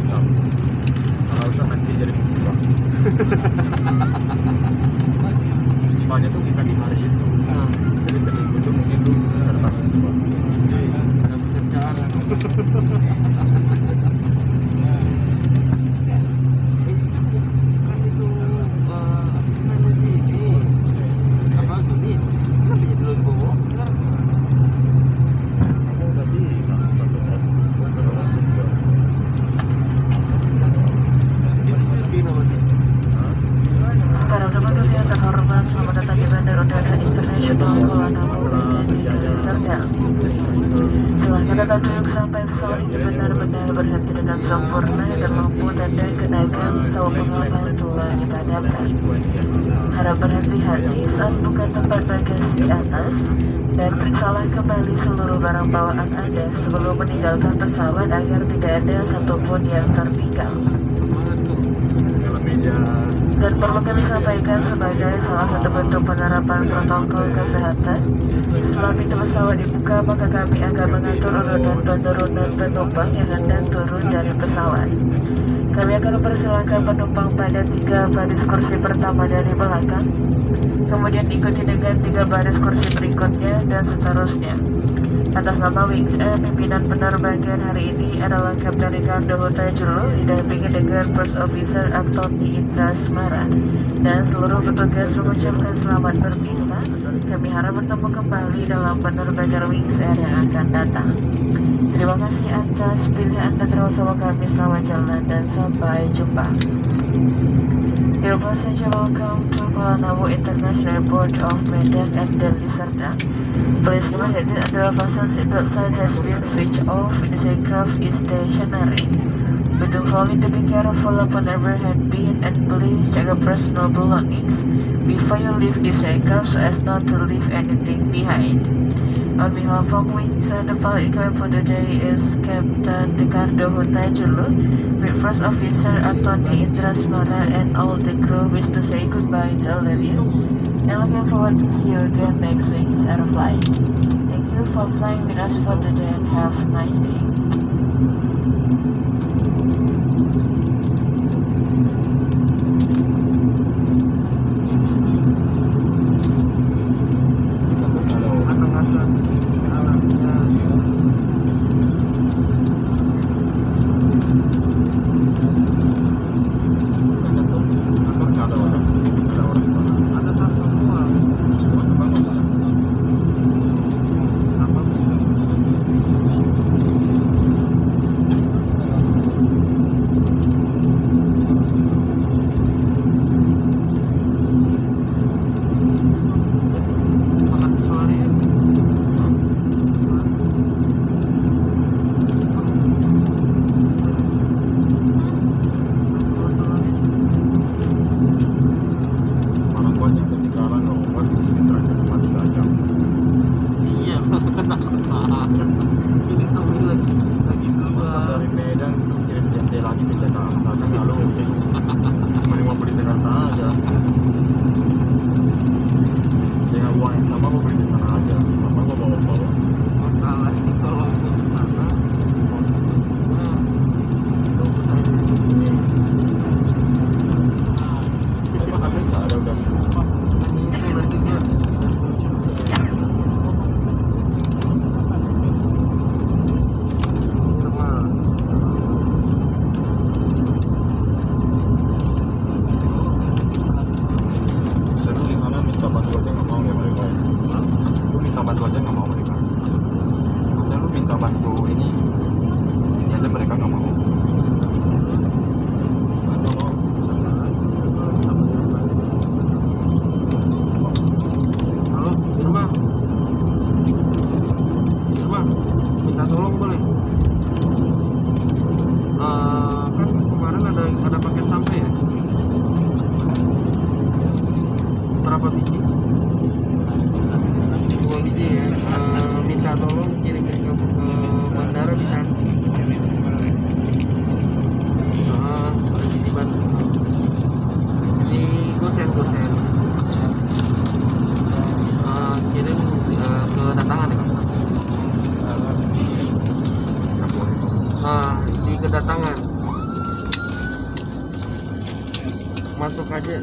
enggak. Kalau usah nanti jadi musibah. Musibahnya tuh kita di hari itu. Jadi seminggu itu mungkin lu serta musibah. Jadi ada pekerjaan. Kan itu asistennya sih ini apa tulis? Kenapa jadi lo dibawa? Kamu udah bilang satu ratus dua. Jadi sih nama sih. Para penumpang yang terhormat, selamat datang di Bandara Udara Internasional Kuala Namu, Serdang. Silahkan tetap duduk sampai pesawat ini benar-benar berhenti dengan sempurna dan lampu tanda kenaikan atau pengaman telah dipadamkan. Harap berhati-hati saat buka tempat bagasi atas dan periksalah kembali seluruh barang bawaan Anda sebelum meninggalkan pesawat agar tidak ada satupun yang tertinggal. Dalam meja. Dan perlu kami sampaikan sebagai salah satu bentuk penerapan protokol kesehatan, setelah pintu pesawat dibuka, maka kami akan mengatur urutan penurunan penumpang yang hendak turun dari pesawat. Kami akan mempersilahkan penumpang pada 3 baris kursi pertama dari belakang, kemudian diikuti dengan 3 baris kursi berikutnya, dan seterusnya. Atas nama Wings Air, pimpinan penerbangan hari ini adalah Kapten Ricardo Hutajulu, didampingi dengan First Officer Antoni Indra Smara, dan seluruh petugas mengucapkan selamat berpisah. Kami harap bertemu kembali dalam penerbangan Wings Air yang akan datang. Terima kasih atas pilihan dan bersama kami, selamat jalan dan sampai jumpa. Dear passenger, welcome to Kuala Namu International Airport of Medan and Delhi Serdang. Please note that the under fasten seatbelt sign has been switched off. This aircraft is stationary. We do follow to be careful upon overhead bin and please check your personal belongings before you leave this aircraft so as not to leave anything behind. On behalf of Wings Air, the pilot in for the day is Captain Ricardo Hutajulu, with First Officer Antoni Indra Smara, and all the crew wish to say goodbye to all of you, and looking forward to see you again next Wings Air flight. Thank you for flying with us for today and have a nice day. masuk aja